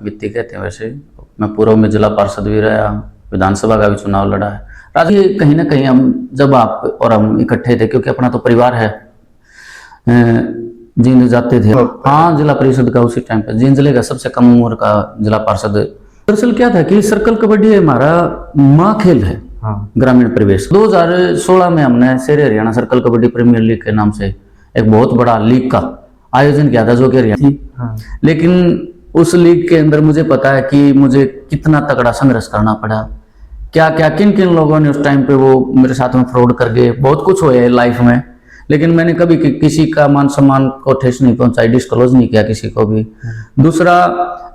वित्ती कहते हैं वैसे। मैं पूर्व में जिला पार्षद भी रहा, विधानसभा का भी चुनाव लड़ा है। राजनीति कहीं ना कहीं हम जब आप और हम इकट्ठे थे, क्योंकि अपना तो परिवार है, जींद जाते थे। हाँ, जिला परिषद का उसी टाइम पे जींद जिले का सबसे कम उम्र का जिला पार्षद। दरअसल क्या था कि सर्कल कबड्डी हमारा माँ खेल है। हाँ। ग्रामीण परिवेश 2016 में हमने Sher Haryana circle kabaddi premier league के नाम से एक बहुत बड़ा लीग का आयोजन किया था, जो कि हरियाणा थी। हाँ। लेकिन उस लीग के अंदर मुझे पता है कि मुझे कितना तगड़ा संघर्ष करना पड़ा, क्या क्या किन किन लोगों ने उस टाइम पे वो मेरे साथ में फ्रॉड कर गए। बहुत कुछ हुआ है लाइफ में, लेकिन मैंने कभी किसी का मान सम्मान को ठेस नहीं पहुंचाई, डिस्क्लोज नहीं किया किसी को भी। दूसरा,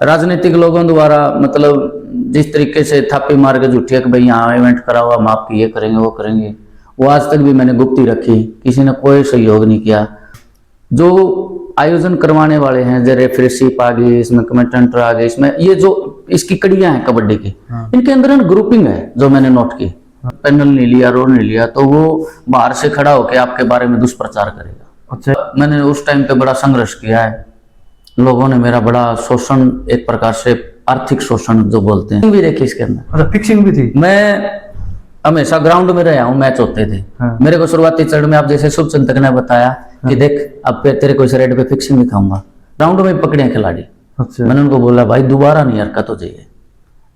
राजनीतिक लोगों द्वारा मतलब जिस तरीके से थापी मार के झूठी कि भाई यहाँ इवेंट करा हुआ, हम आपकी ये करेंगे वो करेंगे, वो आज तक भी मैंने गुप्ती रखी, किसी ने कोई सहयोग नहीं किया। जो आयोजन करवाने वाले हैं, जैसे रेफरीशिप आ गई, इसमें कमेंटेटर आ गए, इसमें ये जो इसकी कड़ियां हैं कबड्डी की, इनके अंदर ग्रुपिंग है जो मैंने नोट की। पैनल नहीं लिया, रोल नहीं लिया, तो वो बाहर से खड़ा होकर आपके बारे में दुष्प्रचार करेगा। अच्छा। मैंने उस टाइम पे बड़ा संघर्ष किया है, लोगों ने मेरा बड़ा शोषण, एक प्रकार से आर्थिक शोषण जो बोलते हैं, भी देखी इसके अंदर। अच्छा, फिक्सिंग भी थी। मैं हमेशा ग्राउंड में रहा हूँ, मैच होते थे। हाँ। मेरे को शुरुआती चरण में आप जैसे शुभ चिंतक ने बताया कि देख अब तेरे को इस रेड पे फिक्सिंग दिखाऊंगा, ग्राउंड में पकड़े खिलाड़ी। अच्छा। मैंने उनको बोला भाई दोबारा नहीं हरकत हो जाइए,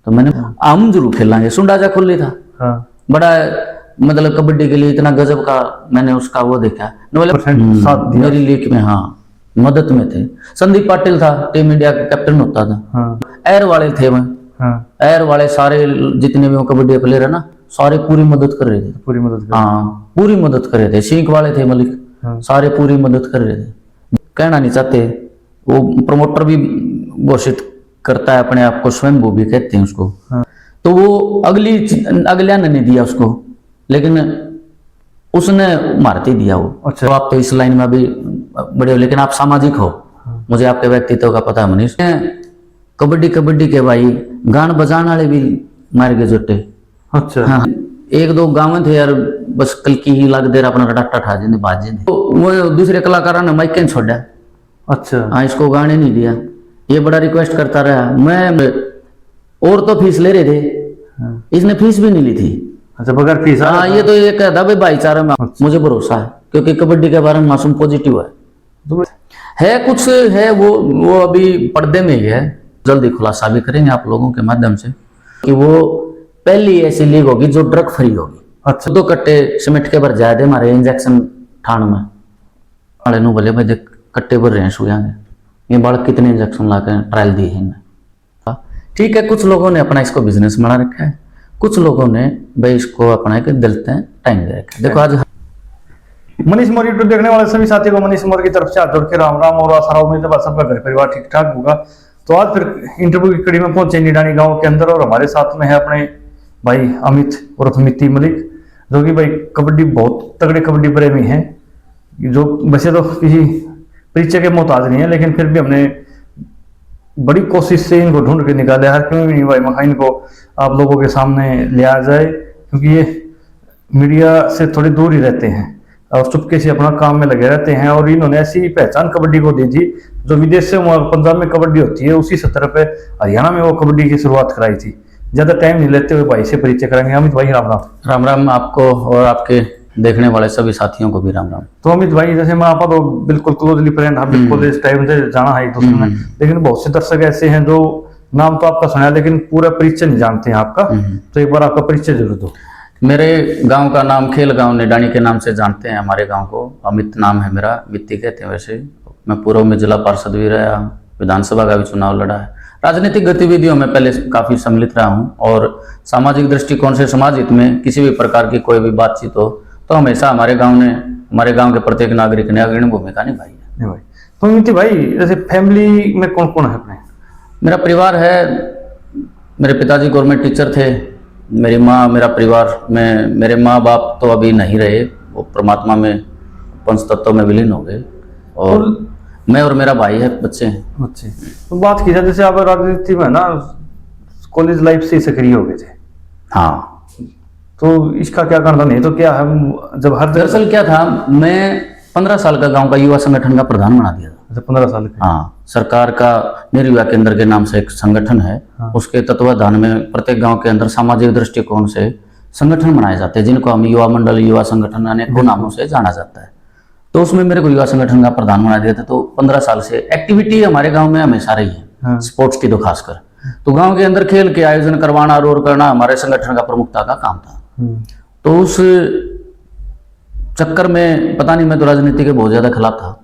तो मैंने हम जरूर खेलेंगे। सुंडाजा खुली था। हाँ। बड़ा मतलब कबड्डी के लिए इतना गजब का मैंने उसका वो देखा, मेरी लीग में हाँ मदद में थे। संदीप पाटिल था, टीम इंडिया का कैप्टन होता था। हाँ। एयर वाले थे वह। हाँ। एयर वाले सारे जितने भी कबड्डी प्लेयर है ना, सारे पूरी मदद कर रहे थे। पूरी मदद हाँ, पूरी मदद कर रहे थे। सीख वाले थे मलिक। हाँ। सारे पूरी मदद कर रहे थे। कहना नहीं चाहते, वो प्रमोटर भी घोषित करता है अपने आप को, स्वयं वो भी कहते हैं उसको। हाँ। तो वो अगलिया ने नहीं दिया उसको, लेकिन उसने मारती दिया वो। अच्छा। तो आप तो इस लाइन में भी बड़े हो, लेकिन आप सामाजिक हो। हाँ। मुझे आपके व्यक्तित्व का पता है मनीष। कबड्डी के भाई गान बजाने वाले भी मार गए जोटे। अच्छा। हाँ। एक दो गाँव थे यार, बस कल की ही लाग देर अपना रटाटा ठा जिन्हें बाजे तो वो दूसरे कलाकारों ने माइक छोड़ा। अच्छा। हाँ, इसको गाने नहीं दिया, ये बड़ा रिक्वेस्ट करता रहा। मैं और तो फीस ले रहे थे। हाँ। इसने फीस भी नहीं ली थी। अच्छा, बगैर फीस। हाँ, ये तो ये कहता भाई भाईचारा में। अच्छा। मुझे भरोसा है, क्योंकि कबड्डी के बारे में मासूम पॉजिटिव है कुछ है वो अभी पर्दे में ही है। जल्दी खुलासा भी करेंगे आप लोगों के माध्यम से कि वो पहली ऐसी लीग होगी जो ड्रग फ्री होगी। अच्छा। 2 कट्टे सीमेंट के भर जाए थे हमारे इंजेक्शन ठाण में वाले नु बोले भाई देख कट्टे भर रहे हैं सुयांगे, ये बालक कितने इंजेक्शन ला के ट्रायल दिए हैं। ठीक है, कुछ लोगों ने अपना इसको बिजनेस बना रखा है, कुछ लोगों ने भाई इसको अपना के दिलते हैं टाइम दे रखा है। देखो आज मनीष मोर यूट्यूब देखने वाले सभी साथियों को मनीष मोर की तरफ से हाथ जोड़ के राम राम और आशा उम्मीद है सबका घर परिवार ठीक ठाक होगा। तो आज फिर इंटरव्यू की कड़ी में पहुंचे निडानी गांव के अंदर, और हमारे साथ में है अपने भाई अमित उर्फ मित्ती मलिक, जो कि भाई कबड्डी बहुत तगड़े कबड्डी प्रेमी हैं, जो वैसे तो किसी परिचय के मोहताज नहीं है, लेकिन फिर भी हमने बड़ी कोशिश से इनको ढूंढ के निकाला है। क्यों नहीं भाई मखा इनको आप लोगों के सामने ले आ जाए, क्योंकि ये मीडिया से थोड़ी दूर ही रहते हैं और चुपके से अपना काम में लगे रहते हैं। और इन्होंने ऐसी पहचान कबड्डी को दी थी जो विदेश से पंजाब में कबड्डी होती है, उसी सतर पे हरियाणा में वो कबड्डी की शुरुआत कराई थी। ज्यादा टाइम नहीं लेते हुए भाई से परिचय करेंगे। अमित भाई राम राम। राम राम आपको और आपके देखने वाले सभी साथियों को भी राम राम। तो अमित भाई, जैसे मैं आपका तो बिल्कुल क्लोजली फ्रेंड, आप बिल्कुल इस टाइम से जाना है तो सुनना, लेकिन बहुत से दर्शक ऐसे हैं जो नाम तो आपका सुना है लेकिन पूरा परिचय नहीं जानते हैं आपका, तो एक बार आपका परिचय जरूर दो। मेरे गांव का नाम खेल गांव निडानी के नाम से जानते हैं हमारे गांव को। अमित नाम है मेरा, वित्ती कहते हैं वैसे। मैं पूर्व में जिला पार्षद भी रहा, विधानसभा का भी चुनाव लड़ा है। राजनीतिक गतिविधियों में पहले काफी सम्मिलित रहा हूं, और सामाजिक दृष्टिकोण से समाज हित में किसी भी प्रकार की कोई भी बातचीत हो तो हमेशा हमारे गांव के प्रत्येक नागरिक ने अग्रणी भूमिका निभाई है। तो मित्ती भाई, जैसे फैमिली में कौन कौन है अपने? मेरा परिवार है, मेरे पिताजी गवर्नमेंट टीचर थे, मेरी माँ, मेरा परिवार में मेरे माँ बाप तो अभी नहीं रहे, वो परमात्मा में पंच तत्व में विलीन हो गए, और मैं और मेरा भाई है, बच्चे हैं। अच्छे। तो बात की जाए जैसे आप राजनीति में ना कॉलेज लाइफ से सक्रिय हो गए थे। हाँ। तो इसका क्या कारण नहीं तो क्या हम जब हर दरअसल क्या था, मैं 15 साल का गांव का युवा संगठन का प्रधान बना दिया था। अच्छा 15 साल के। हाँ, सरकार का निर्युवा केंद्र के नाम से एक संगठन है। हाँ। उसके तत्वाधान में प्रत्येक गांव के अंदर सामाजिक दृष्टिकोण से संगठन बनाए जाते हैं, जिनको हम युवा मंडल, युवा संगठन अनेकों नामों से जाना जाता है। तो उसमें मेरे को युवा संगठन का प्रधान बना दिया था। तो 15 साल से एक्टिविटी हमारे गांव में हमेशा रही है। हाँ। स्पोर्ट्स की तो खासकर, तो गांव के अंदर खेल के आयोजन करवाना और करना हमारे संगठन का प्रमुखता का काम था। तो उस चक्कर में पता नहीं, मैं तो राजनीति के बहुत ज्यादा खिलाफ था।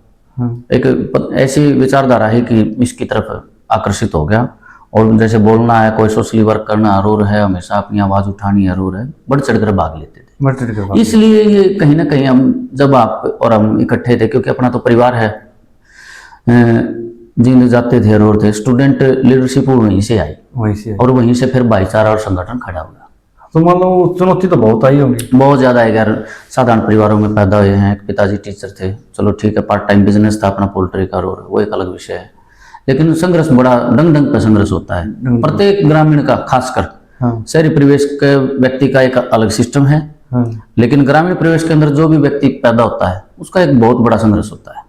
एक ऐसी विचारधारा है कि इसकी तरफ आकर्षित हो गया, और जैसे बोलना है, कोई सोशली वर्क करना जरूर है, हमेशा अपनी आवाज उठानी जरूर है, बढ़ चढ़कर भाग लेते थे। इसलिए ये कहीं ना कहीं हम, जब आप और हम इकट्ठे थे, क्योंकि अपना तो परिवार है, जिन जाते थे जरूर थे, स्टूडेंट लीडरशिप वहीं से आई, और वहीं से फिर भाईचारा और संगठन खड़ा हुआ। तो मान लो चुनौती तो बहुत आई होगी। बहुत ज्यादा है यार, साधारण परिवारों में पैदा हुए हैं। एक पिताजी टीचर थे, चलो ठीक है, पार्ट टाइम बिजनेस था अपना पोल्ट्री का, और वो एक अलग विषय है। लेकिन संघर्ष बड़ा डंग डंग का संघर्ष होता है प्रत्येक ग्रामीण का, खासकर। हाँ। शहरी परिवेश के व्यक्ति का एक अलग सिस्टम है। हाँ। लेकिन ग्रामीण परिवेश के अंदर जो भी व्यक्ति पैदा होता है, उसका एक बहुत बड़ा संघर्ष होता है।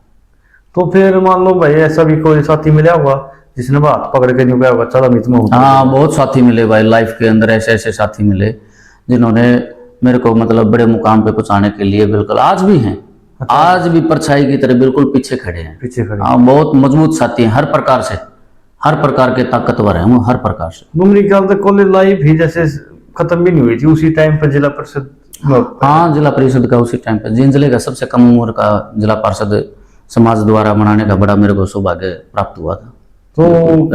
तो फिर मान लो भाई, ऐसा भी कोई साथी मिला होगा जिसने हाथ पकड़ के नहीं गया होगा, चलो मित में। हाँ, बहुत साथी मिले भाई लाइफ के अंदर, ऐसे ऐसे साथी मिले जिन्होंने मेरे को मतलब बड़े मुकाम पे पहुंचाने के लिए बिल्कुल आज भी हैं। अच्छा। आज भी परछाई की तरह बिल्कुल पीछे खड़े हैं। पीछे खड़े। हाँ, बहुत मजबूत साथी हैं, हर प्रकार से, हर प्रकार के ताकतवर हैं वो, हर प्रकार से। मेरे ख्याल से कॉलेज लाइफ ही जैसे खत्म भी नहीं हुई थी उसी टाइम पर जिला परिषद। हाँ, जिला परिषद का उसी टाइम पे, जिले का सबसे कम उम्र का जिला पार्षद समाज द्वारा मनाने का बड़ा मेरे को सौभाग्य प्राप्त हुआ था। तो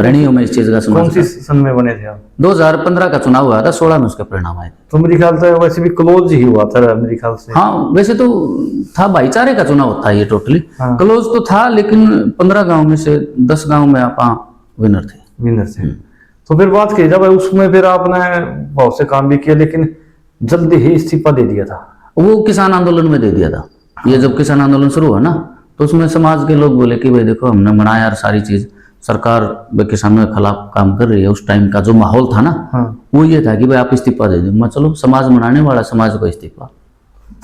ऋणी हूं मैं इस चीज का। कौन सी सन में बने थे आप? 2015 का चुनाव हुआ था, 16 में उसके परिणाम आए थे। तो मेरे ख्याल से वैसे भी क्लोज ही हुआ था मेरे ख्याल से। हाँ, वैसे तो था, भाईचारे का चुनाव था ये टोटली। हाँ। क्लोज तो था, लेकिन 15 गांव में से 10 गांव में आप विनर थे। तो फिर बात की जब उसमें फिर आपने बहुत से काम भी किए, लेकिन जल्दी ही इस्तीफा दे दिया था। वो किसान आंदोलन में दे दिया था। ये जब किसान आंदोलन शुरू हुआ ना, तो उसमें समाज के लोग बोले कि भाई देखो, हमने बनाया यार सारी चीज, सरकार किसानों के खिलाफ काम कर रही है। उस टाइम का जो माहौल था ना, हाँ। वो ये था कि भाई आप इस्तीफा दे दो। मैं चलो, समाज बनाने वाला समाज को इस्तीफा।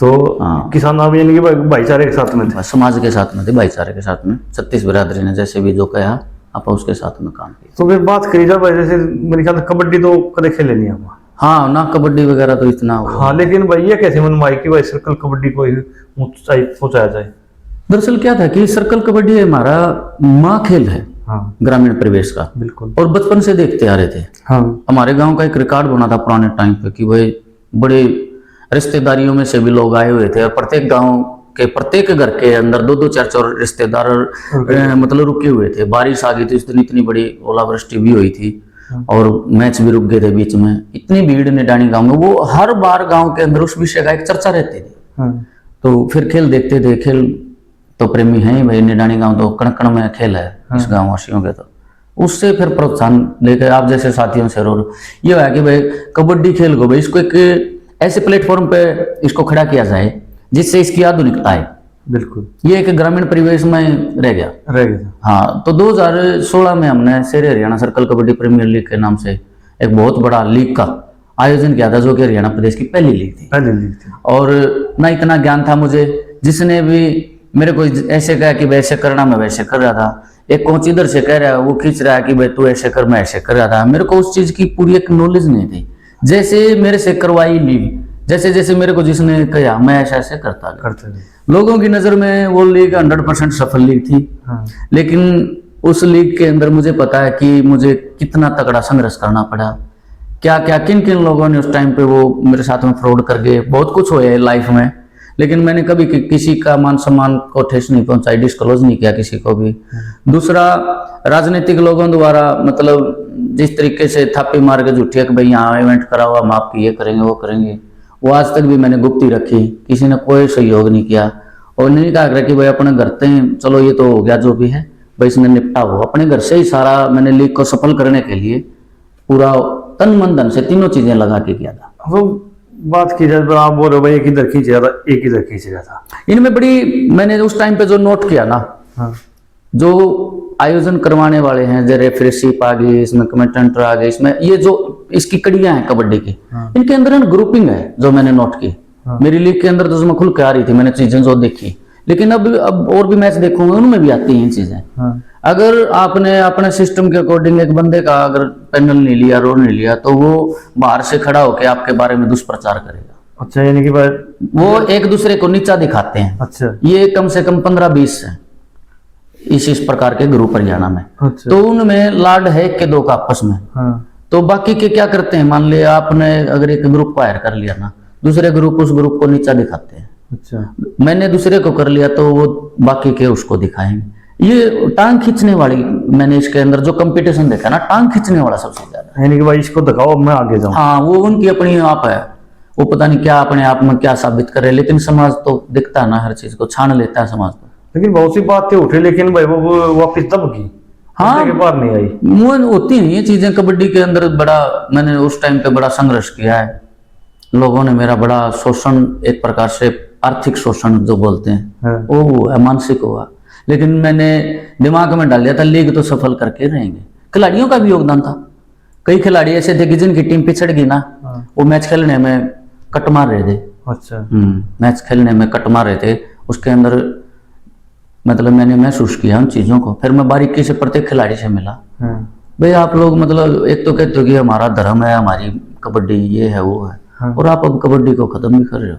तो हाँ। किसान अभियान के भाईचारे के साथ में थे, समाज के साथ में थे, भाईचारे के साथ में। 36 बिरादरी ने जैसे भी जो कहा, आप उसके साथ में काम किया। तो फिर बात करी जब जैसे मेरे ख्याल कबड्डी तो कदे खेले नहीं हम। हाँ ना, कबड्डी वगैरह तो इतना। हाँ, लेकिन भाई ये कैसे मन में आई कि भाई सर्कल कबड्डी को ऊंचाई पहुंचाया जाए? दरअसल क्या था कि सर्कल कबड्डी हमारा माँ खेल है। हाँ। ग्रामीण परिवेश का, बिल्कुल। और बचपन से देखते आ रहे थे। हाँ। हमारे गांव का एक रिकॉर्ड बना था पुराने टाइम पे कि भाई बड़े रिश्तेदारियों में से भी लोग आए हुए थे, और प्रत्येक गांव के प्रत्येक घर के अंदर 2-2, 4-4 रिश्तेदार मतलब रुके हुए थे। बारिश आ गई थी उस दिन, इतनी बड़ी ओलावृष्टि भी हुई थी, और मैच भी रुक गए थे बीच में। इतनी भीड़ निडानी गांव में, वो हर बार गांव के अंदर उस विषय का एक चर्चा रहती थी। तो फिर खेल देखते थे। खेल तो प्रेमी है ही भाई, निडानी गांव तो कण कण में खेल है इस गांव वासियों के। तो उससे फिर प्रोत्साहन लेकर आप जैसे साथियों से जरूर ये है कि भाई कबड्डी खेल को भाई इसको एक ऐसे प्लेटफॉर्म पे इसको खड़ा किया जाए जिससे इसकी आधुनिकता है। बिल्कुल, ये एक ग्रामीण परिवेश में रह गया। हाँ, तो 2016 में हमने Sher Haryana circle kabaddi premier league के नाम से एक बहुत बड़ा लीग का आयोजन किया था, जो कि हरियाणा प्रदेश की पहली लीग थी। और ना इतना ज्ञान था मुझे, जिसने भी मेरे को ऐसे कहा कि वैसे करना, मैं वैसे कर रहा था। एक कोच इधर से कह रहा है, वो खींच रहा है कि भाई तू ऐसे कर, मैं ऐसे कर रहा था। मेरे को उस चीज की पूरी एक नॉलेज नहीं थी। जैसे मेरे से करवाई लीग, जैसे जैसे मेरे को जिसने कहा, मैं ऐसे ऐसे करता। लोगों की नजर में वो लीग 100% सफल लीग थी। हाँ। लेकिन उस लीग के अंदर मुझे पता है कि मुझे कितना तगड़ा संघर्ष करना पड़ा, क्या क्या किन किन लोगों ने उस टाइम पे वो मेरे साथ में फ्रॉड कर गए। बहुत कुछ हुआ है लाइफ में, लेकिन मैंने कभी किसी का मान सम्मान को ठेस नहीं पहुंचाई, डिस्क्लोज नहीं किया किसी को भी। दूसरा, राजनीतिक लोगों द्वारा मतलब जिस तरीके से थापी मार के झूठी कि भाई यहाँ इवेंट करा हुआ, हम आपकी ये करेंगे वो करेंगे, वो आज तक भी मैंने गुप्ती रखी। किसी ने कोई सहयोग नहीं किया, और नहीं कहा कि भाई अपने घर से चलो ये तो हो गया जो भी है, भाई इसने निपटा हो। अपने घर से ही सारा मैंने लीग को सफल करने के लिए पूरा तन मन धन से तीनों चीजें लगा के किया था। वो बात की जाए, आप बोल रहे भाई एक इधर खींच रहा था, एक इधर खींच रहा था। इनमें बड़ी मैंने उस टाइम पे जो नोट किया ना, हाँ। जो आयोजन करवाने वाले हैं, जैसे रेफरीशिप आ गई, इसमें कमेंटेटर आ गए, इसमें ये जो इसकी कड़ियां हैं कबड्डी की, हाँ। इनके अंदर ग्रुपिंग है जो मैंने नोट की। हाँ। मेरी लीग के अंदर तो मैं खुल के आ रही थी, मैंने चीजें जो देखी, लेकिन अब और भी मैच देखूंगा उनमें भी आती हैं ये चीजें। हाँ। अगर आपने अपने सिस्टम के अकॉर्डिंग एक बंदे का अगर पैनल नहीं लिया, रोल नहीं लिया, तो वो बाहर से खड़ा होकर आपके बारे में दुष्प्रचार करेगा। अच्छा, यानी कि वो एक दूसरे को नीचा दिखाते हैं। अच्छा। ये कम से कम 15-20 है इस प्रकार के ग्रुप हरियाणा में। अच्छा। तो उनमें लाड है के दो का आपस में। हाँ। तो बाकी के क्या करते हैं, मान लिया आपने अगर एक ग्रुप को हायर कर लिया ना, दूसरे ग्रुप उस ग्रुप को नीचा दिखाते हैं। अच्छा। मैंने दूसरे को कर लिया तो वो बाकी के उसको दिखाएंगे। ये टांग खींचने वाली, मैंने इसके अंदर जो कंपटीशन देखा ना, टांग खींचने वाला सबसे ज्यादा। यानी कि भाई इसको दिखाओ मैं आगे जाऊं। हाँ, वो उनकी अपनी आप है, वो पता नहीं क्या अपने आप में क्या साबित करे, लेकिन समाज तो दिखता है ना, हर चीज को छान लेता है समाज को। लेकिन बहुत सी बातें उठे, लेकिन भाई वो वापिस दब गई। हाँ, के बाहर नहीं आई। वो होती हैं ये चीजें। कबड्डी के अंदर बड़ा मैंने उस टाइम पे बड़ा संघर्ष किया है। लोगों ने मेरा बड़ा शोषण, एक प्रकार से आर्थिक शोषण जो बोलते हैं, हाँ। वो हुआ, मानसिक हुआ। लेकिन मैंने दिमाग में डाल दिया था लीग तो सफल करके रहेंगे। खिलाड़ियों का भी योगदान था। कई खिलाड़ी ऐसे थे कि जिनकी टीम पिछड़ गई ना, वो मैच खेलने में कट मार रहे थे। अच्छा। मैच खेलने में कट मार रहे थे। उसके अंदर मतलब मैंने महसूस किया उन चीजों को। फिर मैं बारीकी से प्रत्येक खिलाड़ी से मिला। भाई आप लोग मतलब एक तो कहते हो कि हमारा धर्म है, हमारी कबड्डी ये है वो है, हाँ। और आप अब कबड्डी को खत्म भी कर रहे हो।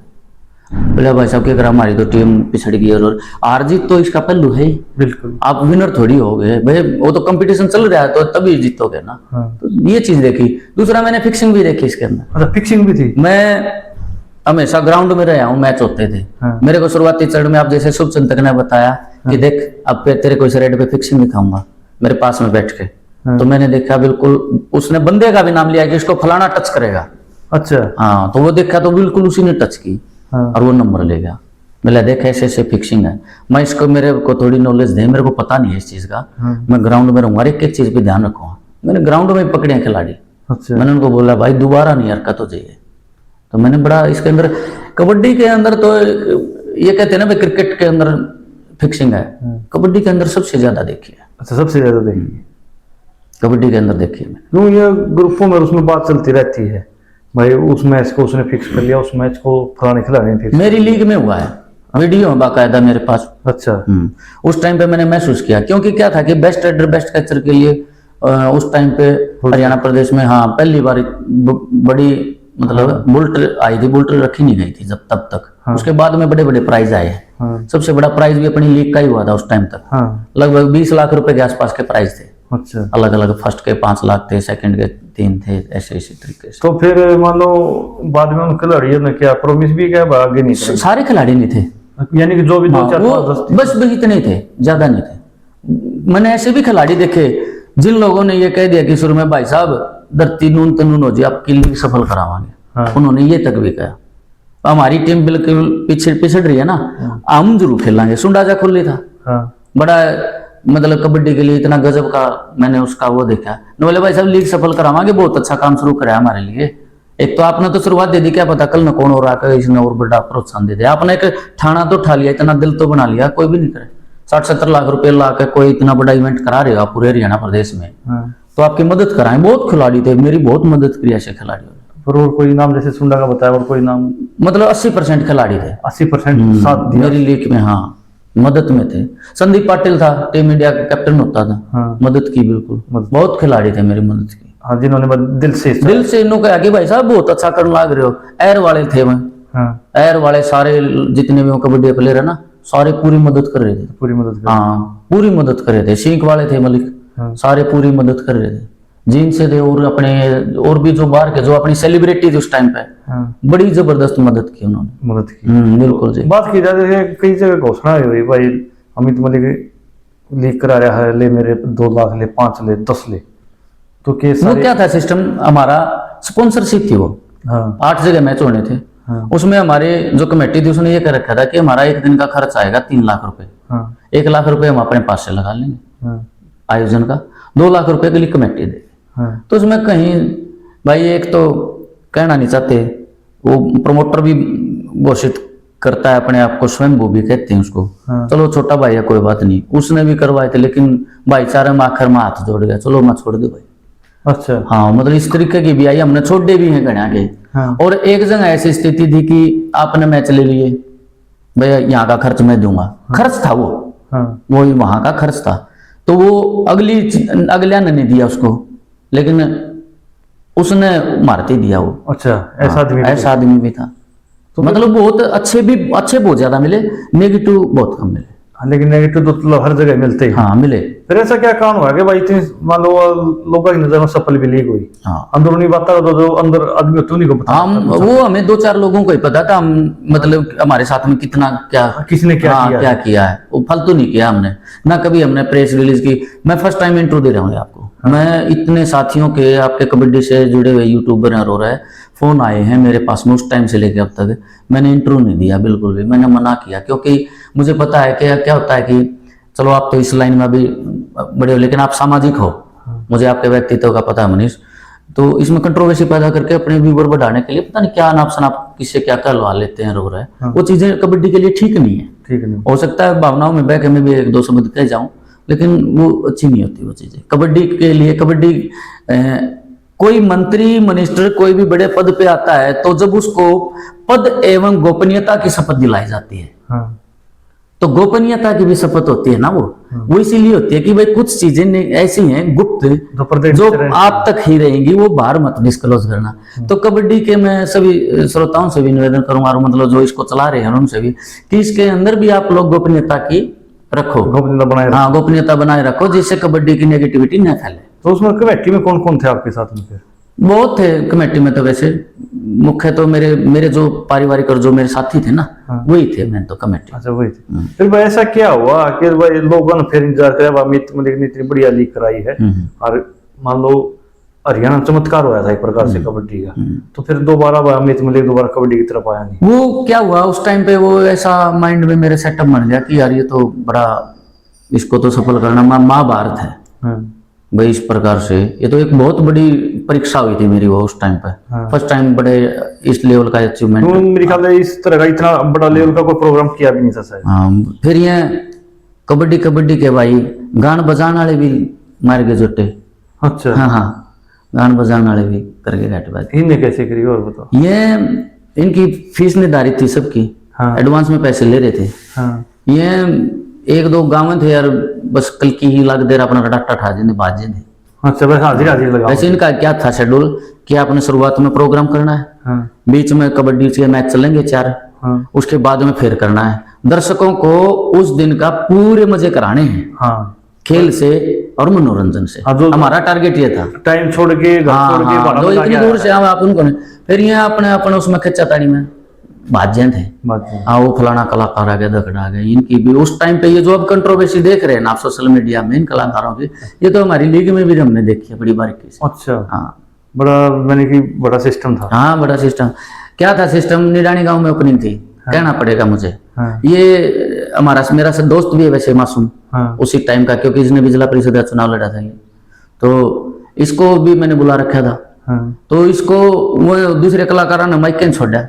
बोले भाई साहब, क्या करा, हमारी तो टीम पिछड़ गई और हार जीत तो इसका पहलू है ही। बिल्कुल। आप विनर थोड़ी हो गए भाई, वो तो कंपटीशन चल रहा है तो तभी जीतोगे ना। हाँ। तो ये चीज देखी। दूसरा मैंने फिक्सिंग भी देखी इसके अंदर। अच्छा, फिक्सिंग भी थी। मैं हमेशा ग्राउंड में रहा हूँ, मैच होते थे। हाँ। मेरे को शुरुआती चरण में आप जैसे शुभ चिंतक ने बताया कि देख अब तेरे को इस रेड पे फिक्सिंग दिखाऊंगा, मेरे पास में बैठ के। हाँ। तो मैंने देखा बिल्कुल, उसने बंदे का भी नाम लिया कि इसको फलाना टच करेगा। अच्छा। हाँ, तो वो देखा तो बिल्कुल उसी ने टच की। हाँ। और वो नंबर ले गया। मैंने देखा ऐसे ऐसे फिक्सिंग है। मैं इसको, मेरे को थोड़ी नॉलेज दे, मेरे को पता नहीं है इस चीज का। हाँ। मैं ग्राउंड में रहूंगा, एक एक चीज पे ध्यान रखूंगा। मैंने ग्राउंड में पकड़े हैं खिलाड़ी। अच्छा। मैंने उनको बोला भाई दोबारा नहीं हरकत हो जाइए। तो मैंने बड़ा इसके अंदर, कबड्डी के अंदर तो ये कहते हैं ना भाई क्रिकेट के अंदर फिक्सिंग है, कबड्डी के अंदर सबसे ज्यादा देखी है। अच्छा, सबसे ज्यादा देखी कबड्डी के अंदर देखी है। क्यों ये ग्रुपों में उसमें बात चलती रहती है भाई, उस मैच को उसने फिक्स कर लिया, उस मैच को फलाने खिलाड़ी ने फिक्स। मेरी लीग में हुआ है, वीडियो है बाकायदा मेरे पास। अच्छा। उस टाइम पे मैंने महसूस किया, क्योंकि क्या था कि बेस्ट रेडर बेस्ट कैचर के लिए उस टाइम पे हरियाणा प्रदेश में, हाँ, पहली बार बड़ी मतलब बुलेट आई थी। बुलेट रखी नहीं गई थी जब तब तक। हाँ। उसके बाद में बड़े बड़े प्राइज आए। हाँ। सबसे बड़ा प्राइज भी अपनी लीग का ही हुआ था उस टाइम तक। हाँ। लगभग 20 लाख रुपए के आसपास के प्राइज थे। अच्छा। अलग अलग, फर्स्ट के 5 लाख थे, सेकंड के 3 थे, ऐसे इसी तरीके से। तो फिर मान लो बाद में उन खिलाड़ियों ने क्या प्रॉमिस भी किया आगे नहीं करेंगे? सारे खिलाड़ी नहीं थे, यानी कि जो भी 2 4 वो 5 10 बस वही इतने ही थे, ज्यादा नहीं थे। मैंने ऐसे भी खिलाड़ी देखे जिन लोगों ने ये कह दिया कि शुरू में भाई साहब धरती नून तनून हो जी, आपकी लीग सफल करावांगे। हाँ। उन्होंने ये तक भी कहा हमारी टीम बिल्कुल पिछड़ रही है ना, हम जरूर खेलेंगे। सुंडाजा खुली था। हाँ। बड़ा मतलब कबड्डी के लिए इतना गजब का मैंने उसका वो देखा। न बोले भाई साहब लीग सफल करावांगे, बहुत अच्छा काम शुरू करा हमारे लिए। एक तो आपने तो शुरुआत दे दी, क्या पता कल न कौन हो रहा है, इसने और बड़ा प्रोत्साहन दे दिया। आपने एक ठाना तो उठा लिया, इतना दिल तो बना लिया, कोई भी नहीं करे। 60-70 लाख रुपए ला के कोई इतना बड़ा इवेंट करा रहेगा पूरे हरियाणा प्रदेश में, हाँ। तो आपकी मदद कराएं। बहुत खिलाड़ी थे, मेरी बहुत मदद की ऐसे खिलाड़ियों ने। और कोई नाम जैसे सुंडा का बताया, और कोई नाम? मतलब 80% खिलाड़ी थे, 80% साथ दिया मेरी लीग में। हाँ, मदद में थे। संदीप पाटिल था, टीम इंडिया का कैप्टन होता था। हाँ। मदद की बिल्कुल, बहुत खिलाड़ी थे मेरी मदद की। हाँ, जिन्होंने दिल से इन्हों कहा कि भाई साहब बहुत अच्छा करने लग रहे हो। एर वाले थे मैं। हाँ। एर वाले सारे जितने भी वो कबड्डी प्लेयर है ना, सारे पूरी मदद कर रहे थे। पूरी मदद कर। हाँ, पूरी मदद कर रहे थे। सिंक वाले थे मलिक, हाँ। सारे पूरी मदद कर रहे थे। जीन से थे, और अपने और भी जो बाहर के जो अपनी सेलिब्रिटी थी उस टाइम पे, हाँ। बड़ी जबरदस्त मदद की उन्होंने। मदद की। बिल्कुल जी। बात की जाए जैसे कई जगह घोषणा हुई भाई अमित मलिक लीक करा रहा है, ले मेरे 2 लाख ले, 5 ले, 10 ले। तो वो क्या था सिस्टम हमारा, स्पॉन्सरशिप थी वो। हाँ। 8 जगह मैच होने थे। हाँ। उसमें हमारे जो कमेटी थी उसने ये कर रखा था कि हमारा एक दिन का खर्च आएगा 3 लाख रुपए। हाँ। 1 लाख रुपए हम अपने पास से लगा लेंगे हाँ। आयोजन का, 2 लाख रुपए के लिए कमेटी दे। हाँ। तो उसमें कहीं भाई एक तो कहना नहीं चाहते, वो प्रमोटर भी घोषित करता है अपने आप को, स्वयं वो भी कहते हैं उसको। हाँ। चलो छोटा भाई है कोई बात नहीं, उसने भी करवाए थे, लेकिन भाईचारे में आखिर में हाथ जोड़ गया, चलो मैं छोड़ दे भाई। अच्छा। हाँ, मतलब इस तरीके की भी आई, हमने छोड़े भी हैं गणा के। हाँ। और एक जगह ऐसी स्थिति थी कि आपने मैच ले लिए, भैया यहाँ का खर्च मैं दूंगा। खर्च था वो, वही वहां का खर्च था। तो वो अगलिया ने नहीं दिया उसको, लेकिन उसने मारते दिया वो। अच्छा, ऐसा आदमी भी था। तो मतलब बहुत अच्छे बहुत ज्यादा मिले, नेगेटिव बहुत कम मिले। लेकिन नेगेटिव तो मतलब हर जगह मिलते ही। हाँ मिले। फिर ऐसा क्या कारण हुआ कि भाई इतनी मान लो लोगों की नजर में सफल भी लीक हुई? हाँ, अंदरूनी बातें तो जो अंदर आदमी होते उन्हीं को पता। वो हमें 2-4 लोगों को ही पता था। हम मतलब हमारे साथ में कितना क्या किसने क्या किया है, वो फालतू नहीं किया हमने ना। कभी हमने प्रेस रिलीज की। मैं फर्स्ट टाइम इंटरव्यू दे रहा हूँ आपको। मैं इतने साथियों के आपके कबड्डी से जुड़े हुए यूट्यूबर हो रहा है, फोन आए हैं मेरे पास में उस टाइम से लेकर अब तक। मैंने इंटरव्यू नहीं दिया बिल्कुल भी, मैंने मना किया, क्योंकि मुझे पता है कि क्या होता है कि चलो आप तो इस लाइन में अभी बड़े हो, लेकिन आप सामाजिक हो, मुझे आपके व्यक्तित्व का पता है मनीष। तो इसमें कंट्रोवर्सी पैदा करके अपने व्यूवर बढ़ाने के लिए पता नहीं क्या आप किससे क्या कहलवा लेते हैं, रो रहे हैं। वो चीजें कबड्डी के लिए ठीक नहीं है। ठीक नहीं हो सकता है भावनाओं में बह के मैं भी 1-2 शब्द कह जाऊं, लेकिन वो अच्छी नहीं होती वो चीजें कबड्डी के लिए। कबड्डी कोई मंत्री मिनिस्टर कोई भी बड़े पद पे आता है तो जब उसको पद एवं गोपनीयता की शपथ दिलाई जाती है, तो गोपनीयता की भी शपथ होती है ना। वो इसीलिए होती है कि भाई कुछ चीजें ऐसी हैं गुप्त जो आप तक ही रहेंगी, वो बाहर मत डिस्क्लोज करना। तो कबड्डी के मैं सभी श्रोताओं से भी निवेदन करूंगा, और मतलब जो इसको चला रहे हैं उनसे भी, कि इसके अंदर भी आप लोग गोपनीयता की रखो, गोपनीयता बनाए रखो, जिससे कबड्डी की नेगेटिविटी न फैले। तो उसमें कमेटी में कौन कौन थे आपके साथ में? फिर बहुत थे कमेटी में। तो वैसे मुख्य तो मेरे जो पारिवारिक और जो मेरे साथी थे ना, वही थे मैं तो कमेटी। अच्छा, वही थे। फिर भाई ऐसा क्या हुआ कि भाई लोगों ने फिर इंतजार किया, अमित मलिक ने इतनी बढ़िया लीग कराई है, और मान लो हरियाणा चमत्कार हुआ था एक प्रकार से कबड्डी का, तो फिर दोबारा अमित मलिक दोबारा कबड्डी की तरफ आया नहीं। वो क्या हुआ उस टाइम पे, वो ऐसा माइंड में मेरे सेटअप बन गया कि यार ये तो बड़ा, इसको तो सफल करना महाभारत है भाई। इस प्रकार से ये तो एक बहुत बड़ी परीक्षा हुई थी मेरी वो उस टाइम पे। फर्स्ट टाइम बड़े इस लेवल का अचीवमेंट। मेरे ख्याल से इस तरह का इतना बड़ा लेवल का कोई प्रोग्राम किया भी नहीं था शायद। हाँ, फिर ये कबड्डी के भाई गान बजाने वाले भी मार के जुटे। अच्छा, हाँ, गान बजाने वाले भी करके घाटे बात। इन्हें कैसे करी और बताओ? ये इनकी फीस निर्धारित थी सबकी, एडवांस में पैसे ले रहे थे। ये 1-2 गाँव थे यार, बस कल की ही लग देर अपना डाटा ठा देने बाजे थे। अच्छा, बस हाजिर लगा। वैसे इनका क्या था शेड्यूल कि आपने शुरुआत में प्रोग्राम करना है, बीच में कबड्डी के मैच चलेंगे 4, उसके बाद में फिर करना है। दर्शकों को उस दिन का पूरे मजे कराने हैं, खेल से और मनोरंजन से। हमारा टारगेट ये था। टाइम छोड़ के इतनी दूर से आप उनको नहीं। फिर ये अपने उसमें खिंचातानी में बाजे थे। हाँ, वो फलाना कलाकार आ गया, दखड़ा आ गया। इनकी भी उस टाइम पे ये जो अब कंट्रोवर्सी देख रहे हैं ना आप सोशल मीडिया में इन कलाकारों की, ये तो हमारी लीग में भी हमने देखी है बड़ी बारीकी से। अच्छा, हाँ, बड़ा सिस्टम था। हाँ, बड़ा सिस्टम। क्या था सिस्टम? निडानी गांव में ओपनिंग थी। कहना पड़ेगा मुझे। ये मेरा से दोस्त भी है वैसे, मासूम, उसी टाइम का, क्योंकि इसने भी जिला परिषद का चुनाव लड़ा था ये, तो इसको भी मैंने बुला रखा था। तो इसको वो दूसरे कलाकारों ने माइक कैन छोड़ा।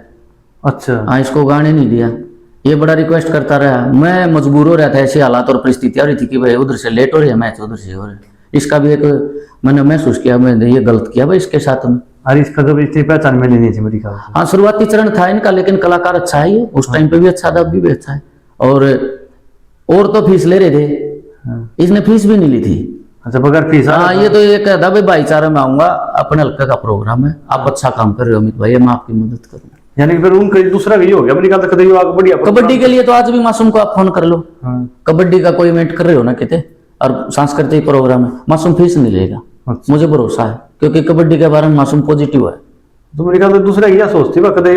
अच्छा, हाँ, इसको गाने नहीं दिया। ये बड़ा रिक्वेस्ट करता रहा, मैं मजबूर हो रहा था, ऐसी हालात और परिस्थिति आ रही थी कि भाई उधर से लेट हो रही है मैच, उधर से हो रहा है। इसका भी एक मैंने महसूस किया, मैंने ये गलत किया भाई इसके साथ में। अरे इसका तो इतनी पहचान मिली नहीं थी मेरी ख्याल से। हाँ, शुरुआती चरण था इनका, लेकिन कलाकार अच्छा है ये, उस टाइम पे भी अच्छा था, अभी भी अच्छा है। और तो फीस ले रहे थे, इसने फीस भी नहीं ली थी। अच्छा, बगैर फीस? हाँ, ये तो ये कहता भाई भाईचारे में आऊंगा, अपने हल्के का प्रोग्राम है, आप अच्छा काम कर रहे हो अमित भाई, मैं आपकी मदद करूंगा। यानी कि फिर उनका दूसरा भी हो गया मेरी ख्याल से। कबड्डी के लिए तो आज भी मासूम को आप फोन कर लो, कबड्डी का कोई इवेंट कर रहे हो ना कितने, और सांस्कृतिक प्रोग्राम है, मासूम फीस नहीं लेगा। अच्छा। मुझे भरोसा है, क्योंकि कबड्डी के बारे में मासूम पॉजिटिव है। तो मेरे ख्याल से दूसरा यह सोचती कदे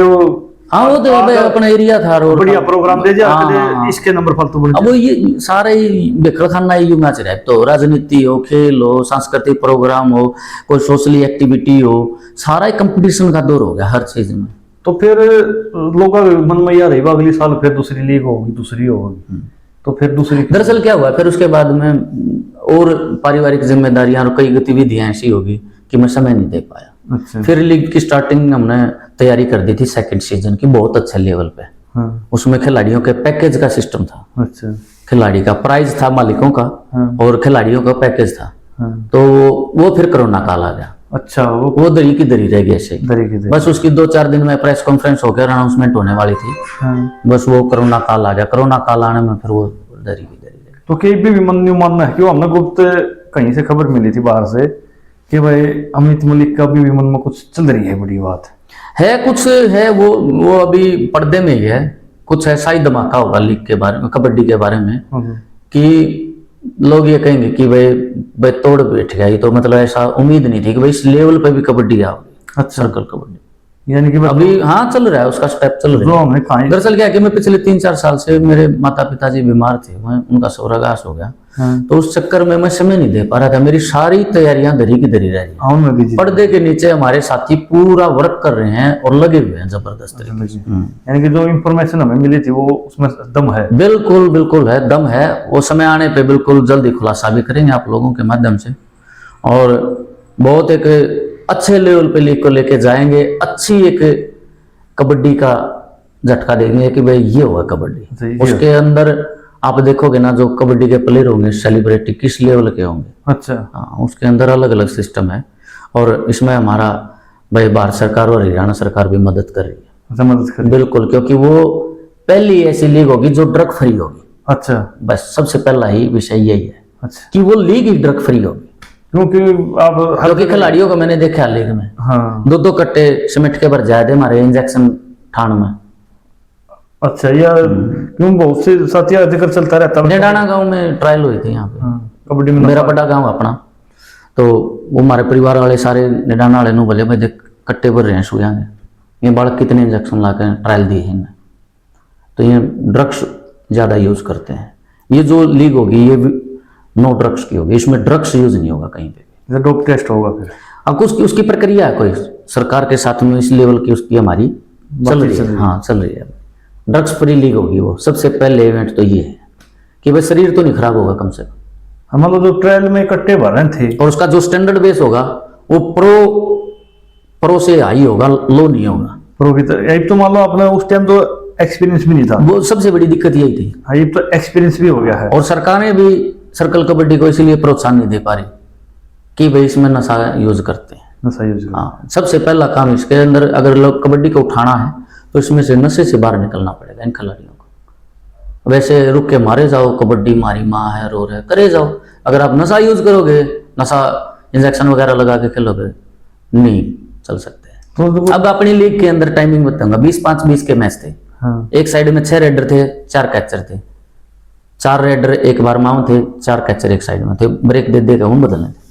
हाँ, वो तो अपना एरिया था, बढ़िया प्रोग्राम दे जा, इसके नंबर फालतू बढ़। अब वो ये सारे बेकर खाना यू मैच रहे, तो राजनीति हो, खेल हो, सांस्कृतिक प्रोग्राम हो, कोई सोशल एक्टिविटी हो, सारा कंपटीशन का दौर हो गया हर चीज में। तो फिर लोगों मन में यार अगली साल फिर दूसरी लीग होगी, दूसरी होगी, तो फिर दूसरी। दरअसल क्या हुआ, फिर उसके बाद में और पारिवारिक जिम्मेदारियां और कई गतिविधियां ऐसी होगी कि मैं समय नहीं दे पाया। अच्छा। फिर लीग की स्टार्टिंग हमने तैयारी कर दी थी सेकंड सीजन की, बहुत अच्छे लेवल पे। उसमें खिलाड़ियों के पैकेज का सिस्टम था। अच्छा। खिलाड़ी का प्राइज था मालिकों का, और खिलाड़ियों का पैकेज था। तो वो फिर कोरोना काल आ गया। अच्छा वो दरी की दरी रह गई ऐसे ही। दरी की दरी। बस उसकी 2-4 दिन में प्रेस कॉन्फ्रेंस होकर अनाउंसमेंट होने वाली थी। बस वो कोरोना काल आ गया, कोरोना काल आने में फिर वो दरी की दरी रह गई। तो कई भी मन मानना है क्यों, हमने गुप्त कहीं से खबर मिली थी बाहर से कि भाई अमित मलिक का भी मन में कुछ चल रही है, बड़ी बात है कुछ है, वो अभी पर्दे में ही है। कुछ ऐसा ही धमाका होगा लीग के बारे में, कबड्डी के बारे में, कि लोग ये कहेंगे कि भाई तोड़ बैठ गया। ये तो मतलब ऐसा उम्मीद नहीं थी कि भाई इस लेवल पे भी कबड्डी आओगी। अच्छा, सर्कल कबड्डी यानी कि अभी हाँ चल रहा है, उसका स्टेप चल रहा है। दरअसल क्या है कि मैं पिछले 3-4 साल से, मेरे माता पिताजी बीमार थे, उनका स्वर्गवास हो गया। तो उस चक्कर में मैं समय नहीं दे पा रहा था। मेरी सारी तैयारियां दरी की दरी रह रही। पर्दे के नीचे हमारे साथी पूरा वर्क कर रहे हैं और लगे हुए हैं जबरदस्त। यानी कि जो इंफॉर्मेशन हमें मिली थी वो उसमें दम है। बिल्कुल बिल्कुल है, दम है। वो समय आने पे बिल्कुल जल्दी खुलासा भी करेंगे आप लोगों के माध्यम से, और बहुत एक अच्छे लेवल पे लीग को लेके जाएंगे। अच्छी एक कबड्डी का झटका देंगे कि भाई ये हुआ कबड्डी। उसके अंदर आप देखोगे ना, जो कबड्डी के प्लेयर होंगे सेलिब्रिटी किस लेवल के होंगे। अच्छा हाँ, उसके अंदर अलग अलग सिस्टम है, और इसमें हमारा भाई भारत सरकार और हरियाणा सरकार भी मदद कर रही है। अच्छा, मदद कर रही है बिल्कुल, क्योंकि वो पहली ऐसी लीग होगी जो ड्रग फ्री होगी। अच्छा, बस सबसे पहला ही विषय यही है। अच्छा, कि वो लीग ही ड्रग फ्री होगी, क्योंकि खिलाड़ियों को मैंने देखा लीग में हाँ। 2-2 कट्टे सिमट के भर जाए थे हमारे इंजेक्शन ठाण में। अच्छा यार, क्यों बहुत से साथिया जिक्र चलता रहता है। नेडाना गांव में ट्रायल हुई थी यहाँ पे कबड्डी में। मेरा बड़ा गांव अपना, तो वो हमारे परिवार वाले सारे नेडाना वाले नु बोले भाई देख कट्टे भर रहे हैं सुइयां, ये बालक कितने इंजेक्शन ला कर ट्रायल दिए हैं। तो ये ड्रग्स ज्यादा यूज करते हैं। ये जो लीग होगी ये नो ड्रग्स की होगी, इसमें ड्रग्स यूज नहीं होगा कहीं पे। डोप टेस्ट होगा फिर। अब उसकी प्रक्रिया है, कोई सरकार के साथ में इस लेवल की उसकी हमारी चल रही है। हाँ चल रही है, ड्रग्स फ्री लीग होगी वो। सबसे पहले इवेंट तो ये है कि भाई शरीर तो नहीं खराब होगा कम से कम। हम लोग जो ट्रायल में इकट्ठे भर रहे थे, और उसका जो स्टैंडर्ड बेस होगा वो प्रो से हाई होगा, लो नहीं होगा। प्रो की तो मान लो अपना उस टाइम तो एक्सपीरियंस भी नहीं था। वो सबसे बड़ी दिक्कत यही थी। हाँ, ये तो एक्सपीरियंस भी हो गया है। और सरकारें भी सर्कल कबड्डी को इसलिए प्रोत्साहन नहीं दे पा रही कि भाई इसमें नशा यूज करते हैं। नशा यूज, हाँ, सबसे पहला काम इसके अंदर अगर लोग कबड्डी को उठाना है तो इसमें से नशे से बाहर निकलना पड़ेगा इन खिलाड़ियों को। वैसे रुक के मारे जाओ, कबड्डी मारी माँ है रो रहे करे जाओ। अगर आप नशा यूज करोगे, नशा इंजेक्शन वगैरह लगा के खेलोगे, नहीं चल सकते। तो अब अपनी लीग के अंदर टाइमिंग बताऊंगा। 20-5-20 के मैच थे। हाँ। एक साइड में 6 रेडर थे, 4 कैचर थे। 4 रेडर एक बार माउं थे, 4 कैचर एक साइड में थे। ब्रेक दे देकर उन बदलने थे।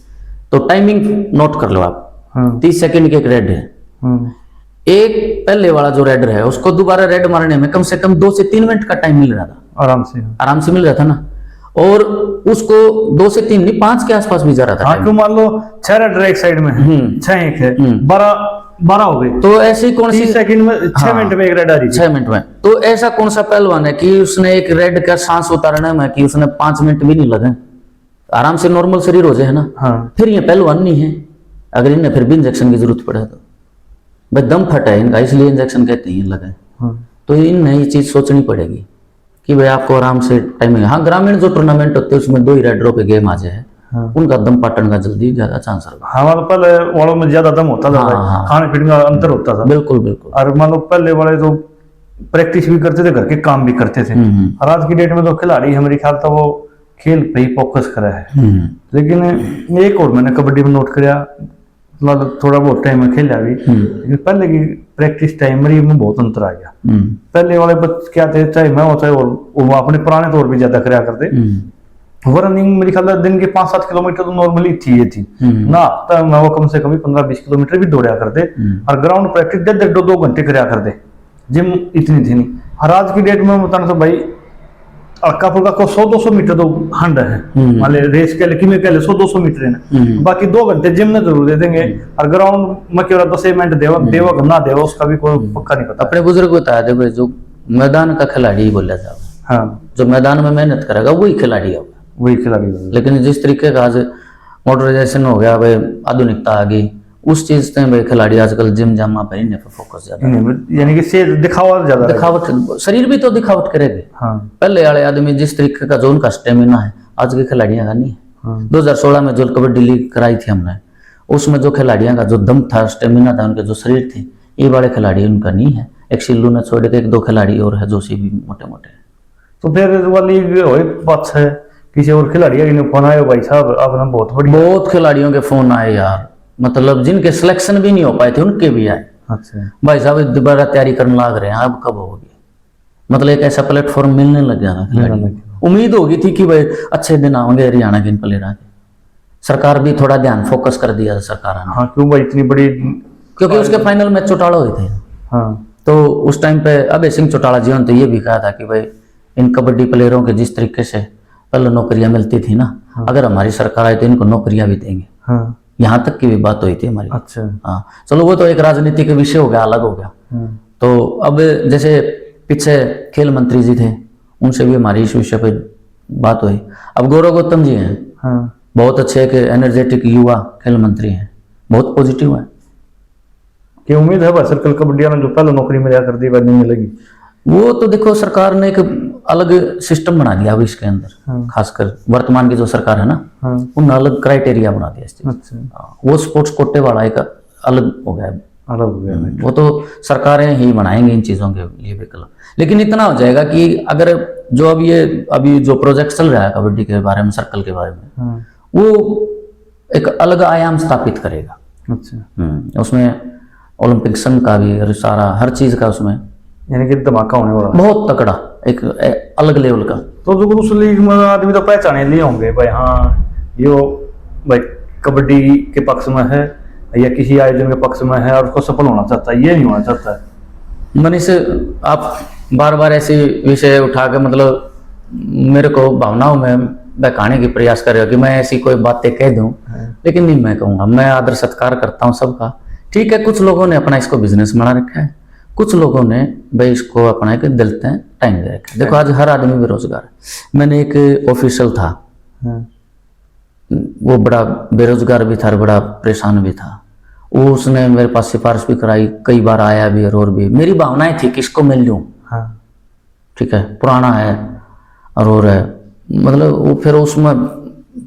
तो टाइमिंग नोट कर लो आप। हाँ। 30 सेकंड के एक रेड है। हाँ। एक पहले वाला जो रेडर है उसको दोबारा रेड मारने में कम से कम 2 से 3 मिनट का टाइम मिल रहा था। आराम से मिल रहा था ना। और उसको 2 से 3 नहीं, 5 के आसपास भी जा रहा था। हाँ, क्यों मान लो 6 रेडर एक साइड में है, 6 एक है, 12 हो गए। तो ऐसी कौन सी सेकंड में 6 मिनट में एक रेड आ रही है। 6 मिनट में। तो ऐसा कौन सा पहलवान है कि उसने एक रेड का सांस उतारने में कि उसने 5 मिनट भी नहीं लगे, आराम से नॉर्मल शरीर हो जाए ना। हाँ। फिर ये पहलवान नहीं है। अगर इन्हें फिर भी इंजेक्शन की जरूरत पड़े तो भाई दम फटा है इनका, इसलिए इंजेक्शन कहते हैं लगे। हाँ। तो इन्हें ये चीज सोचनी पड़ेगी कि भाई आपको आराम से टाइमिंग। हाँ, ग्रामीण जो टूर्नामेंट होते हैं उसमें 2 ही रेडरों पे गेम आ जाए। हाँ। उनका दम पाटन का जल्दी ज्यादा चांस है। हाँ, पहले वालों में ज्यादा दम होता था। हाँ। खाने पीने का अंतर होता था। बिल्कुल बिल्कुल। और मान लो पहले वाले तो प्रैक्टिस भी करते थे, घर के काम भी करते थे। और आज की डेट में तो खिलाड़ी हमारे ख्याल था वो खेल पे ही फोकस करा है। लेकिन एक और मैंने कबड्डी में नोट किया, थोड़ा बहुत टाइम में खेला भी, लेकिन पहले की प्रैक्टिस टाइम में बहुत अंतर आ गया। पहले वाले बच्चे क्या थे, चाहे मैं होता है और वो अपने पुराने तौर भी ज्यादा कराया करते। वो रनिंग मेरे ख्याल दिन के 5-7 किलोमीटर तो नॉर्मली थी ये थी ना, तब मैं वो कम से कम 15-20 किलोमीटर भी दौड़ा करते। और ग्राउंड प्रैक्टिस 1.5-2 घंटे कराया करते। जिम इतनी थी नहीं। और आज की डेट में बताना तो भाई हल्का फुल्का को 100-200 मीटर तो हंड है, मान ले रेस के लिए किमें के लिए 100-200 मीटर है ना। बाकी 2 घंटे जिम में जरूर दे देंगे। और ग्राउंड में केवल 10 मिनट देवा ना देवा उसका भी कोई पक्का नहीं पता। अपने बुजुर्ग बताया थे भाई, जो मैदान का खिलाड़ी बोला जाए, हाँ, जो मैदान में मेहनत करेगा वही खिलाड़ी होगा, वही खिलाड़ी होगा। लेकिन जिस तरीके का आज मॉडर्नाइजेशन हो गया भाई, आधुनिकता आ गई, उस चीज से भाई खिलाड़ी आजकल जिम जामा पर ही फोकस ज्यादा, यानी कि से दिखावा ज्यादा, दिखावट, शरीर भी तो दिखावट करेंगे। हाँ। पहले वाले आदमी जिस तरीके का जो उनका स्टेमिना है आज के खिलाड़ियों का नहीं है। हाँ। 2016 में जो कबड्डी लीग कराई थी हमने, उसमें जो खिलाड़ियों का जो दम था, स्टेमिना था, उनके जो शरीर थे, ये वाले खिलाड़ी उनका नहीं है। एक सिल्लू ने छोड़ के 1-2 खिलाड़ी और है, जोशी भी मोटे मोटे। तो फिर वाली हो एक बात है, किसी और खिलाड़ी का फोन आया भाई साहब आपने बहुत बढ़िया। बहुत खिलाड़ियों के फोन आए यार, मतलब जिनके सिलेक्शन भी नहीं हो पाए थे उनके भी आए। अच्छा भाई साहब दोबारा तैयारी करने लग रहे हैं, अब कब होगी। मतलब एक ऐसा प्लेटफॉर्म मिलने लग गया था खिलाड़ियों को। उम्मीद होगी थी कि भाई अच्छे दिन आएंगे हरियाणा के इन प्लेयरों के। सरकार भी थोड़ा ध्यान फोकस कर दिया सरकार ने। हाँ क्यों भाई इतनी बड़ी, क्योंकि उसके फाइनल मैच चौटाला हुए थे। हाँ तो उस टाइम पे अभय सिंह चौटाला जी ने तो ये भी कहा था कि भाई इन कबड्डी प्लेयरों के जिस तरीके से पहले नौकरियां मिलती थी ना, अगर हमारी सरकार आई तो इनको नौकरियां भी देंगे। हाँ यहाँ तक की भी बात हुई थी हमारी। अच्छा हाँ चलो वो तो एक राजनीति का विषय हो गया, अलग हो गया। तो अब जैसे पीछे खेल मंत्री जी थे, उनसे भी हमारी इस विषय पे बात हुई। अब गौरव गौतम जी हैं, हाँ बहुत अच्छे एक एनर्जेटिक युवा खेल मंत्री हैं, बहुत पॉजिटिव है। कि उम्मीद है भाई सर्कल कबड्डी में जो पहले नौकरी मिला कर दी नहीं मिलेगी। वो तो देखो सरकार ने एक अलग सिस्टम बना दिया अब इसके अंदर, खासकर वर्तमान की जो सरकार है ना, उन्होंने अलग क्राइटेरिया बना दिया इस चीज। अच्छा वो स्पोर्ट्स कोटे वाला एक अलग हो गया, अलग हो गया। वो तो सरकारें ही बनाएंगी इन चीजों के लिए विकल्प। लेकिन इतना हो जाएगा कि अगर जो अब ये अभी जो प्रोजेक्ट चल रहा है कबड्डी के बारे में, सर्कल के बारे में, वो एक अलग आयाम स्थापित करेगा। अच्छा उसमें ओलंपिक संघ का भी और सारा हर चीज का उसमें यानी कि धमाका होने वाला बहुत तकड़ा एक अलग लेवल का। तो जो उस लीग में आदमी तो पहचाने लिए होंगे भाई, हाँ ये भाई कबड्डी के पक्ष में है या किसी आयोजन के पक्ष में है और उसको सफल होना चाहता है, ये नहीं होना चाहता है। मनीष आप बार बार ऐसे विषय उठा के मतलब मेरे को भावनाओं में बहकाने की प्रयास कर रहे हो कि मैं ऐसी कोई बातें कह दूं, लेकिन नहीं मैं कहूंगा। मैं आदर सत्कार करता हूं सबका, ठीक है। कुछ लोगों ने अपना इसको बिजनेस बना रखा है, कुछ लोगों ने भाई इसको अपना एक दिल तय टाइम दे रखा है। देखो आज हर आदमी बेरोजगार है। मैंने एक ऑफिशियल था, वो बड़ा बेरोजगार भी था और बड़ा परेशान भी था। वो उसने मेरे पास सिफारिश भी कराई, कई बार आया भी और भी। मेरी भावनाएं थी किसको मिल लूं, ठीक है, पुराना है और है, मतलब वो फिर उसमें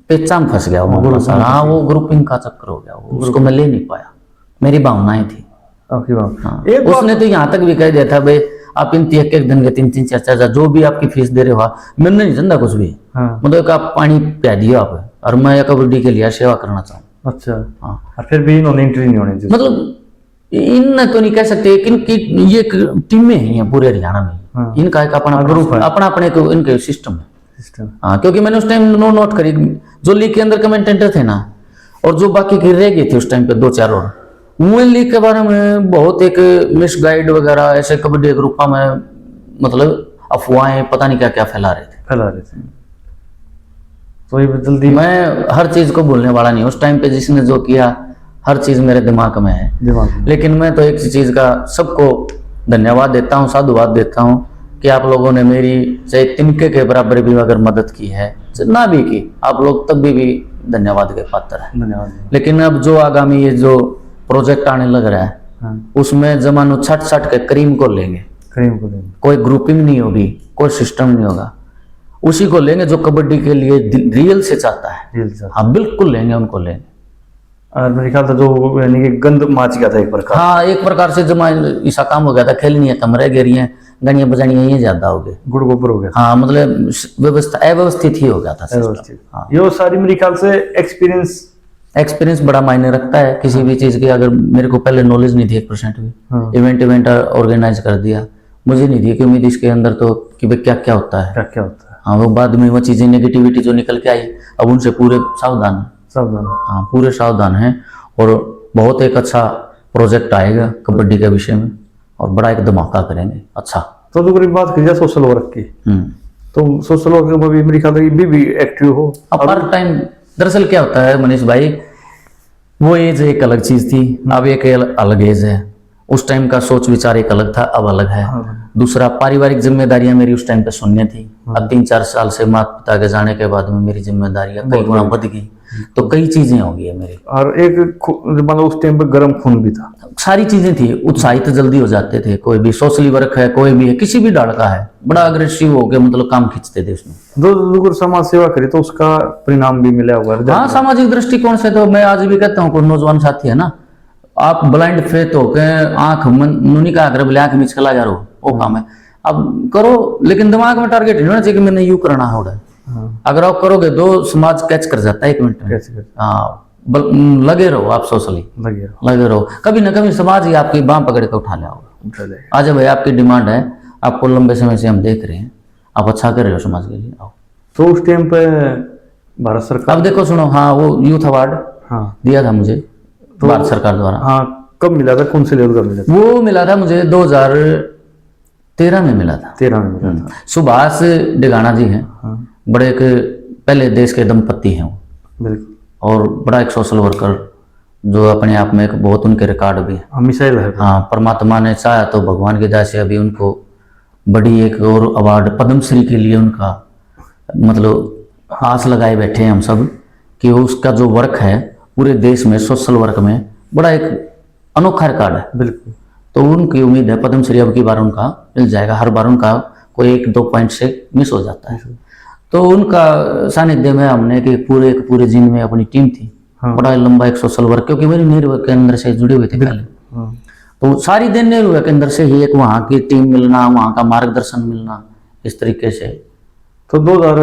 पेचा में फंस गया वो सारा। हाँ वो ग्रुपिंग का चक्कर हो गया, वो उसको मैं ले नहीं पाया। मेरी भावनाएं थी। हाँ। उसने तो यहाँ तक भी कह दिया था भाई आप इन एक दिन के 3-3, 4-4 जो भी आपकी फीस दे रहे हो, मैंने नहीं धंधा कुछ भी, मतलब आप पानी पिया दिया आप, और मैं कबड्डी के लिए सेवा करना चाहूँ। अच्छा हाँ। और फिर भी इन्होंने एंट्री नहीं होने दी। मतलब इन तो नहीं कह सकते, इनकी ये टीमें ही हैं पूरे हरियाणा में, इनका एक अपना ग्रुप है, अपना अपने इनके सिस्टम है। हाँ क्योंकि मैंने उस टाइम नोट करी जो लीग के अंदर कमेंटेटर थे ना, और जो बाकी की रह गई थी उस टाइम पे 2-4 और, वो लीग के बारे में बहुत एक मिस गाइड वगैरह ऐसे कबड्डी ग्रुप में मतलब अफवाहें पता नहीं क्या क्या फैला रहे थे। तो ये जल्दी मैं हर चीज को भूलने वाला नहीं, उस टाइम पे जिसने जो किया हर चीज मेरे दिमाग में है। लेकिन मैं तो एक चीज का सबको धन्यवाद देता हूँ, साधुवाद देता हूँ कि आप लोगों ने मेरी चाहे तिनके के बराबर भी अगर मदद की है, ना भी की, आप लोग तब भी धन्यवाद के पात्र है। धन्यवाद। लेकिन अब जो आगामी ये जो प्रोजेक्ट आने लग रहा है, उसमें जमानो छट के करीम को लेंगे, कोई ग्रुपिंग नहीं होगी, कोई सिस्टम नहीं होगा, उसी को लेंगे जो कबड्डी के लिए रियल से चाहता है। हाँ बिल्कुल लेंगे, उनको लेंगे। और मेरे ख्याल से जो यानी कि गंद माच गया था एक प्रकार, हाँ एक प्रकार से जमा ऐसा काम हो गया था, खेलनी है कम रह गई है, गाड़ियां बजानियां ये ज्यादा हो गए, गुड़ गोबर हो गया। हाँ मतलब व्यवस्था अव्यवस्थित ही हो गया था। हाँ। ये सारी मेरे ख्याल से एक्सपीरियंस बड़ा मायने रखता है किसी भी चीज की। अगर मेरे को पहले नॉलेज नहीं थी 1% भी, इवेंट ऑर्गेनाइज कर दिया, मुझे नहीं थी कि उम्मीद इसके अंदर तो कि भाई क्या क्या होता है। हाँ वो बाद में वो चीजें नेगेटिविटी जो निकल के आई, अब उनसे पूरे सावधान। हाँ पूरे सावधान हैं। और बहुत एक अच्छा प्रोजेक्ट आएगा कबड्डी के विषय में और बड़ा एक धमाका करेंगे। अच्छा तो अगर बात करिए सोशल वर्क की, तो सोशल वर्क में भी मेरे ख्याल से भी एक्टिव हो पार्ट टाइम। दरअसल क्या होता है मनीष भाई, वो एज एक अलग चीज थी, अब एक अलग एज है। उस टाइम का सोच विचार एक अलग था, अब अलग है। दूसरा पारिवारिक जिम्मेदारियां मेरी उस टाइम पे शून्य थी। अब 3-4 साल से माता पिता के जाने के बाद में मेरी जिम्मेदारियां कई गुना बढ़ गई। तो कई चीजें होगी है मेरी। और एक मतलब उस टाइम पे गर्म खून भी था, सारी चीजें थी, उत्साहित जल्दी हो जाते थे, कोई भी सोशली वर्क है, कोई भी है, किसी भी डाल का है, बड़ा अग्रेसिव हो के मतलब काम खींचते थे उसमें। दो समाज सेवा करी तो उसका परिणाम भी मिला हुआ है। हाँ, सामाजिक दृष्टिकोण से तो मैं आज भी कहता हूँ, कोई नौजवान साथी है ना, आप ब्लाइंड फेथ हो के आंख मुनि का आग्रह बोले आंख मीच के ला जा रहो, वो काम है, अब करो, लेकिन दिमाग में टारगेट नहीं होना चाहिए कि मैंने यूं करना होगा। अगर आप करोगे तो समाज कैच कर जाता है 1 मिनट में। हाँ, लगे रहो आप, सोशली लगे रहो, कभी ना कभी समाज ही आपकी बांह पकड़ के उठा लिया होगा। आज भाई आपकी डिमांड है, आपको लंबे समय से हम देख रहे हैं, आप अच्छा कर रहे हो समाज के लिए, आओ। तो उस टाइम पे भारत सरकार, अब देखो सुनो, हाँ वो यूथ अवार्ड दिया था मुझे तो भारत सरकार द्वारा। हाँ, कब मिला था, कौन से लेवल का मिला था? वो मिला था मुझे 2013 में मिला था। 13 में मिला था। सुभाष डेगाना जी हैं, बड़े एक पहले देश के दंपति हैं वो, बिल्कुल, और बड़ा एक सोशल वर्कर जो अपने आप में एक बहुत उनके रिकॉर्ड भी है। मिसाइल है। हाँ, परमात्मा ने चाहा तो भगवान की दया से अभी उनको बड़ी एक और अवार्ड पद्मश्री के लिए उनका मतलब आस लगाए बैठे हैं हम सब कि उसका जो वर्क है पूरे देश में सोशल वर्क में बड़ा एक अनोखा रिकॉर्ड है। बिल्कुल, तो उनकी उम्मीद है पद्मश्री अब की बार उनका मिल जाएगा। हर बार उनका कोई 1-2 पॉइंट से मिस हो जाता है। तो उनका सानिध्य में हमने कि पूरे जिन में अपनी टीम थी। बड़ा लंबा एक सोशल वर्क, क्योंकि मेरी नेहरू के अंदर से जुड़े हुए थे पहले, तो सारी दिन नेहरू के अंदर से ही एक वहाँ की टीम मिलना, वहाँ का मार्गदर्शन मिलना, इस तरीके से। तो 2000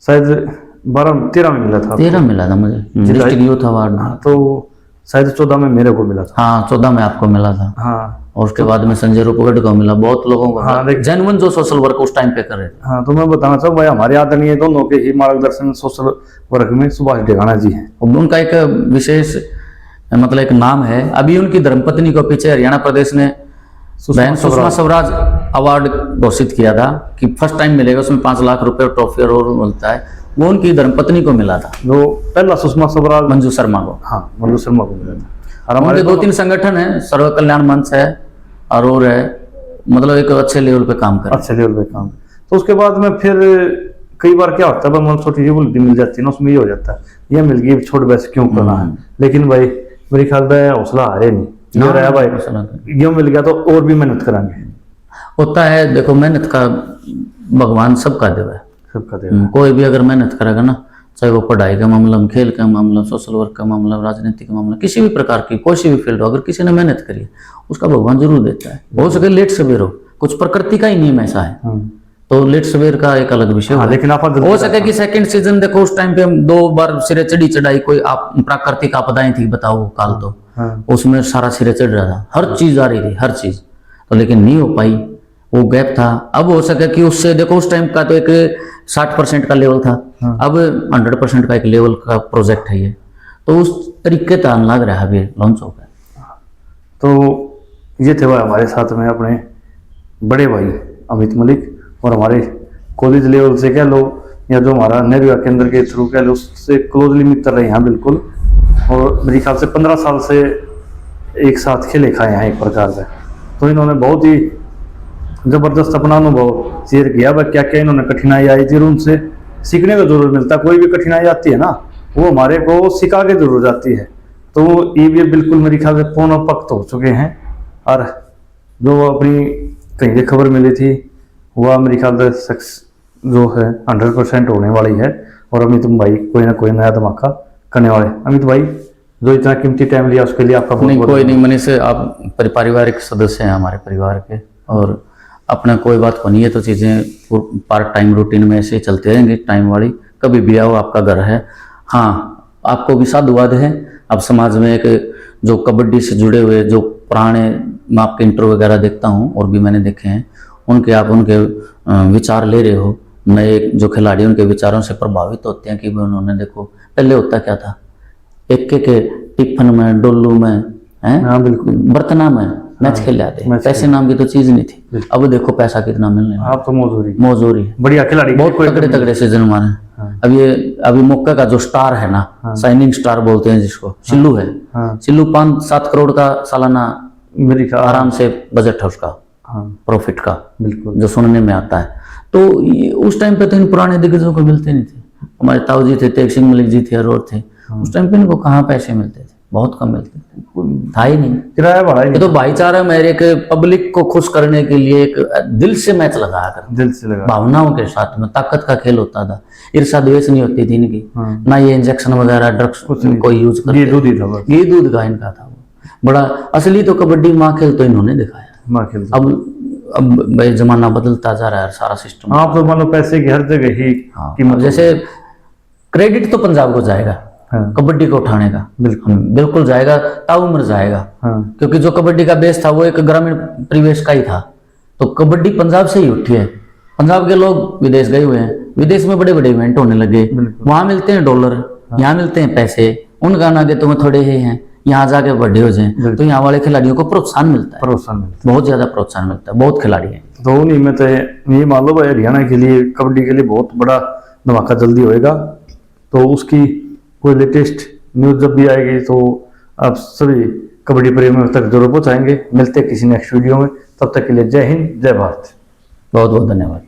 शायद 13 में मिला था। 13 मिला था मुझे डिस्ट्रिक्ट यूथ अवार्ड। तो शायद 14 में मेरे को मिला था। हाँ, 14 में आपको मिला था। हाँ, और उसके बाद में संजय रुपगढ़ को मिला, बहुत लोगों को। हाँ, जेन्युइन जो सोशल वर्क उस टाइम पे कर रहे थे। हाँ, तो मैं बताना चाहूँ भाई, हमारे आदरणीय दोनों के ही मार्गदर्शन सोशल वर्क में सुभाष डेगाना जी हैं। उनका एक विशेष मतलब एक नाम है। अभी उनकी धर्मपत्नी को पीछे हरियाणा प्रदेश ने सुषमा स्वराज अवार्ड घोषित किया था कि फर्स्ट टाइम मिलेगा, उसमें 5 लाख रुपए ट्रॉफी और मिलता है। वो उनकी धर्मपत्नी को मिला था, जो पहला सुषमा स्वराज मंजू शर्मा को। हाँ, मंजू शर्मा को मिला था। और हमारे 2-3 संगठन है, सर्व कल्याण मंच है और है, मतलब एक अच्छे लेवल पे काम कर, अच्छे लेवल पे काम। तो उसके बाद में फिर कई बार क्या होता है, मतलब छोटी सी बुल्टी मिल जाती है ना, उसमें ये हो जाता है, ये मिल गई छोड़ वैसे क्यों करना है। लेकिन भाई मेरे ख्याल में हौसला हारे नहीं, ये रहा भाई, ये मिल गया तो और भी मेहनत करांगे। होता है, देखो मेहनत का भगवान सबका देव है, सबका देव। कोई भी अगर मेहनत करेगा ना, चाहे वो पढ़ाई का मामला, खेल का मामला, सोशल वर्क का मामला, राजनीतिक मामला, किसी भी प्रकार की कोई सी भी फील्ड हो, अगर किसी ने मेहनत करी है उसका भगवान जरूर देता है। हो सके लेट सवेर हो, कुछ प्रकृति का ही नियम ऐसा है, तो लेट सवेर का एक अलग विषय है। लेकिन आप हो सके कि सेकंड सीजन देखो, उस टाइम पे हम 2 बार सिरे चढ़ाई, कोई आप प्राकृतिक आपदाएं थी, बताओ काल, तो उसमें सारा सिरे चढ़ रहा था, हर चीज आ रही थी, हर चीज, तो लेकिन नहीं हो पाई, वो गैप था। अब हो सके कि उससे देखो उस टाइम का तो एक 60% का लेवल था, अब 100% का एक लेवल का प्रोजेक्ट है ये, तो उस तरीके का लग रहा है अभी लॉन्च हो गया। तो ये थे भाई हमारे साथ में अपने बड़े भाई अमित मलिक, और हमारे कॉलेज लेवल से कह लो या जो हमारा नेहरू केंद्र के थ्रू कह लो, उससे क्लोजली मित्र रहे हैं बिल्कुल। और मेरे ख्याल से 15 साल से एक साथ खेले खाए हैं एक प्रकार से। तो इन्होंने बहुत ही जबरदस्त अपना अनुभव शेयर किया, वह क्या क्या इन्होंने कठिनाई आई थी, उनसे सीखने का जरूर मिलता। कोई भी कठिनाई आती है ना, वो हमारे को सिखा के जरूर जाती है। तो ये बिल्कुल मेरे ख्याल से पूर्ण पक्त हो चुके हैं। और जो अपनी कहीं से खबर मिली थी वह मेरे ख्याल से सक्सेस जो है 100% होने वाली है। और अमित भाई कोई ना कोई नया धमाका करने वाले। अमित भाई जो इतना कीमती टाइम लिया उसके लिए आपका कोई नहीं मनीष, आप पारिवारिक सदस्य हैं हमारे परिवार के, और अपना कोई बात होनी है तो चीज़ें पार्ट टाइम रूटीन में ऐसे चलते रहेंगे, टाइम वाली, कभी भी आओ, आपका घर है। हाँ, आपको भी साधुवाद है। अब समाज में एक जो कबड्डी से जुड़े हुए जो पुराने, मैं आपके इंटरव्यू वगैरह देखता हूँ और भी मैंने देखे हैं, उनके आप उनके विचार ले रहे हो, नए जो खिलाड़ी उनके विचारों से प्रभावित होते हैं कि उन्होंने देखो पहले होता क्या था, एक के टिफिन में, डोलू में, हाँ बिल्कुल, बर्तना में मैच खेल जाते, पैसे नाम की तो चीज नहीं थी। अब देखो पैसा कितना मिलने, आप तो मौजूरी बढ़िया खिलाड़ी, बहुत तगड़े सीजन मारे। अब ये अभी मौके का जो स्टार है ना, शाइनिंग स्टार बोलते हैं जिसको, सिल्लू है। सिल्लू 5-7 करोड़ का सालाना मेरी आराम से बजट है उसका, प्रॉफिट का, बिल्कुल, जो सुनने में आता है। तो उस टाइम पे तो इन पुराने दिग्गजों को मिलते नहीं थे। हमारे ताऊ जी थे, तेग सिंह मलिक जी थे और थे, उस टाइम पे इनको कहाँ पैसे मिलते थे, बहुत कम मिलते थे, था ही नहीं। किराया भाड़ा ही ये तो भाईचारा में एक पब्लिक को खुश करने के लिए एक दिल से मैच लगाया कर, दिल से लगा। भावनाओं के साथ में ताकत का खेल होता था, ईर्षा द्वेष नहीं होती थी इनकी, ना ये इंजेक्शन वगैरह ड्रग्स कोई यूज करते, घी दूध ही था बस, घी दूध का इनका था वो। बड़ा असली तो कबड्डी माँ खेल तो इन्होंने दिखाया। माँ खेल। अब भाई जमाना बदलता जा रहा है, सारा सिस्टम। आप तो मान लो पैसे की हर जगह ही कीमत, जैसे क्रेडिट तो पंजाब को जाएगा कबड्डी को उठाने का, बिल्कुल जाएगा, ताउम्र जाएगा। क्योंकि जो कबड्डी का बेस था वो एक ग्रामीण परिवेश का ही था, तो कबड्डी पंजाब से ही उठी है। पंजाब के लोग विदेश गए हुए हैं, विदेश में बड़े बड़े इवेंट होने लगे, वहां मिलते हैं डॉलर, यहाँ मिलते हैं पैसे, उन गाना के तुम्हें थोड़े ही हैं, यहाँ जाके बड़े हो जाएं, तो यहाँ वाले खिलाड़ियों को प्रोत्साहन मिलता है, बहुत ज्यादा प्रोत्साहन मिलता है, बहुत खिलाड़ी हैं। तो उन्हीं में तो ये मान लो भाई हरियाणा के लिए कबड्डी के लिए बहुत बड़ा धमाका जल्दी होएगा, तो उसकी कोई लेटेस्ट न्यूज जब भी आएगी तो आप सभी कबड्डी प्रेमियों तक जरूर पहुंचाएंगे। मिलते हैं किसी नेक्स्ट वीडियो में, तब तक के लिए जय हिंद, जय भारत, बहुत बहुत धन्यवाद।